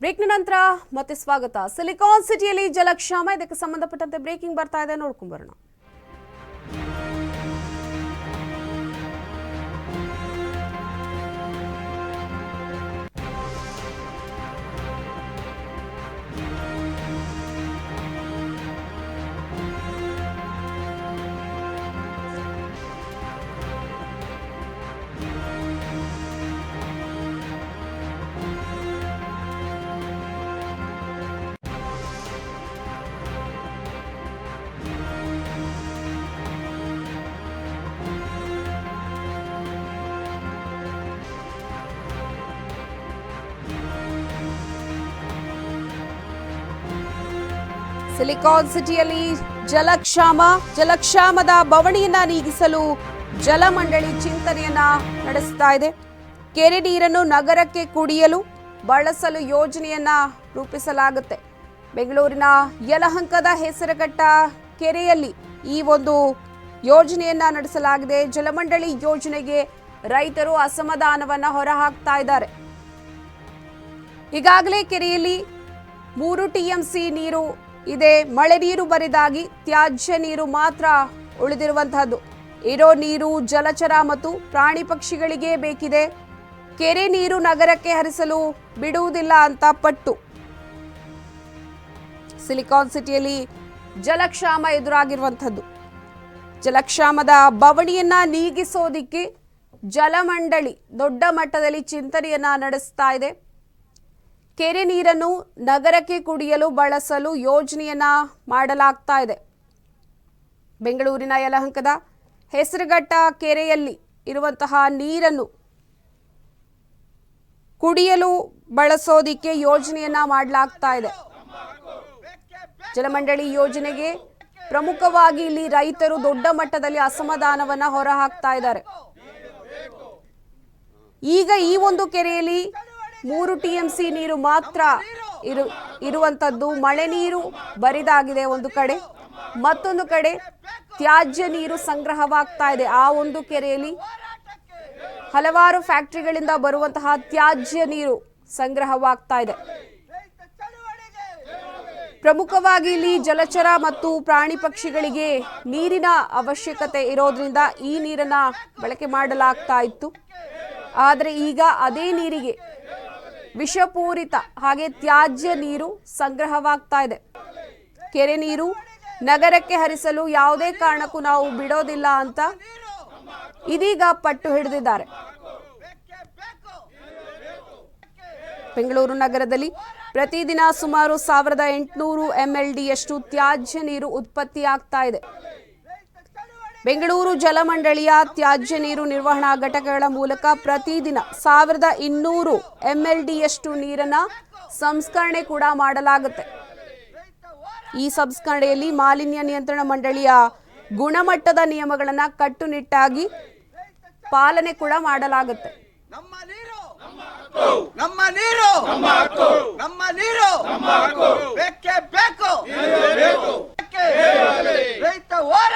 ಬ್ರೇಕ್ನ ನಂತರ ಮತ್ತೆ ಸ್ವಾಗತ. ಸಿಲಿಕಾನ್ ಸಿಟಿಯಲ್ಲಿ ಜಲಕ್ಷಾಮ, ಇದಕ್ಕೆ ಸಂಬಂಧಪಟ್ಟಂತೆ ಬ್ರೇಕಿಂಗ್ ಬರ್ತಾ ಇದೆ, ನೋಡ್ಕೊಂಡು ಬರೋಣ. ಸಿಲಿಕಾನ್ ಸಿಟಿಯಲ್ಲಿ ಜಲಕ್ಷಾಮದ ಬವಣೆಯನ್ನ ನೀಗಿಸಲು ಜಲಮಂಡಳಿ ಚಿಂತನೆಯನ್ನ ನಡೆಸ್ತಾ ಇದೆ. ಕೆರೆ ನೀರನ್ನು ನಗರಕ್ಕೆ ಕುಡಿಯಲು ಬಳಸಲು ಯೋಜನೆಯನ್ನ ರೂಪಿಸಲಾಗುತ್ತೆ. ಬೆಂಗಳೂರಿನ ಯಲಹಂಕದ ಹೆಸರುಘಟ್ಟ ಕೆರೆಯಲ್ಲಿ ಈ ಒಂದು ಯೋಜನೆಯನ್ನ ನಡೆಸಲಾಗಿದೆ. ಜಲಮಂಡಳಿ ಯೋಜನೆಗೆ ರೈತರು ಅಸಮಾಧಾನವನ್ನ ಹೊರಹಾಕ್ತಾ ಇದ್ದಾರೆ. ಈಗಾಗಲೇ ಕೆರೆಯಲ್ಲಿ 3 TMC ನೀರು ಇದೆ. ಮಳೆ ನೀರು ಬರಿದಾಗಿ ತ್ಯಾಜ್ಯ ನೀರು ಮಾತ್ರ ಉಳಿದಿರುವಂತಹದ್ದು. ಇರೋ ನೀರು ಜಲಚರ ಮತ್ತು ಪ್ರಾಣಿ ಪಕ್ಷಿಗಳಿಗೆ ಬೇಕಿದೆ. ಕೆರೆ ನೀರು ನಗರಕ್ಕೆ ಹರಿಸಲು ಬಿಡುವುದಿಲ್ಲ ಅಂತ ಪಟ್ಟು. ಸಿಲಿಕಾನ್ ಸಿಟಿಯಲ್ಲಿ ಜಲಕ್ಷಾಮ ಎದುರಾಗಿರುವಂತಹದ್ದು. ಜಲಕ್ಷಾಮದ ಬವಣೆಯನ್ನ ನೀಗಿಸೋದಿಕ್ಕೆ ಜಲಮಂಡಳಿ ದೊಡ್ಡ ಮಟ್ಟದಲ್ಲಿ ಚಿಂತನೆಯನ್ನ ನಡೆಸ್ತಾ ಇದೆ. ಕೆರೆ ನೀರನ್ನು ನಗರಕ್ಕೆ ಕುಡಿಯಲು ಬಳಸಲು ಯೋಜನೆಯನ್ನ ಮಾಡಲಾಗ್ತಾ ಇದೆ. ಬೆಂಗಳೂರಿನ ಯಲಹಂಕದ ಹೆಸರುಘಟ್ಟ ಕೆರೆಯಲ್ಲಿ ಇರುವಂತಹ ನೀರನ್ನು ಕುಡಿಯಲು ಬಳಸೋದಿಕ್ಕೆ ಯೋಜನೆಯನ್ನ ಮಾಡಲಾಗ್ತಾ ಇದೆ. ಜಲಮಂಡಳಿ ಯೋಜನೆಗೆ ಪ್ರಮುಖವಾಗಿ ಇಲ್ಲಿ ರೈತರು ದೊಡ್ಡ ಮಟ್ಟದಲ್ಲಿ ಅಸಮಾಧಾನವನ್ನ ಹೊರಹಾಕ್ತಾ ಇದ್ದಾರೆ. ಈಗ ಈ ಒಂದು ಕೆರೆಯಲ್ಲಿ 3 TMC ನೀರು ಮಾತ್ರ ಇರುವಂತದ್ದು. ಮಳೆ ನೀರು ಬರಿದಾಗಿದೆ ಒಂದು ಕಡೆ, ಮತ್ತೊಂದು ಕಡೆ ತ್ಯಾಜ್ಯ ನೀರು ಸಂಗ್ರಹವಾಗ್ತಾ ಇದೆ. ಆ ಒಂದು ಕೆರೆಯಲ್ಲಿ ಹಲವಾರು ಫ್ಯಾಕ್ಟರಿಗಳಿಂದ ಬರುವಂತಹ ತ್ಯಾಜ್ಯ ನೀರು ಸಂಗ್ರಹವಾಗ್ತಾ ಇದೆ. ಪ್ರಮುಖವಾಗಿ ಇಲ್ಲಿ ಜಲಚರ ಮತ್ತು ಪ್ರಾಣಿ ಪಕ್ಷಿಗಳಿಗೆ ನೀರಿನ ಅವಶ್ಯಕತೆ ಇರೋದ್ರಿಂದ ಈ ನೀರನ್ನ ಬಳಕೆ ಮಾಡಲಾಗ್ತಾ ಇತ್ತು. ಆದರೆ ಈಗ ಅದೇ ನೀರಿಗೆ ವಿಷಪೂರಿತ ಹಾಗೆ ತ್ಯಾಜ್ಯ ನೀರು ಸಂಗ್ರಹವಾಗ್ತಾ ಇದೆ. ಕೆರೆ ನೀರು ನಗರಕ್ಕೆ ಹರಿಸಲು ಯಾವುದೇ ಕಾರಣಕ್ಕೂ ನಾವು ಬಿಡೋದಿಲ್ಲ ಅಂತ ಇದೀಗ ಪಟ್ಟು ಹಿಡಿದಿದ್ದಾರೆ. ಬೆಂಗಳೂರು ನಗರದಲ್ಲಿ ಪ್ರತಿದಿನ ಸುಮಾರು 1800 MLDಯಷ್ಟು ತ್ಯಾಜ್ಯ ನೀರು ಉತ್ಪತ್ತಿಯಾಗ್ತಾ ಇದೆ. ಬೆಂಗಳೂರು ಜಲಮಂಡಳಿಯ ತ್ಯಾಜ್ಯ ನೀರು ನಿರ್ವಹಣಾ ಘಟಕಗಳ ಮೂಲಕ ಪ್ರತಿದಿನ 1200 MLDಯಷ್ಟು ನೀರನ್ನ ಸಂಸ್ಕರಣೆ ಕೂಡ ಮಾಡಲಾಗುತ್ತೆ. ಈ ಸಂಸ್ಕರಣೆಯಲ್ಲಿ ಮಾಲಿನ್ಯ ನಿಯಂತ್ರಣ ಮಂಡಳಿಯ ಗುಣಮಟ್ಟದ ನಿಯಮಗಳನ್ನ ಕಟ್ಟುನಿಟ್ಟಾಗಿ ಪಾಲನೆ ಕೂಡ ಮಾಡಲಾಗುತ್ತೆ. ರೈತ ಹೋರಾಟ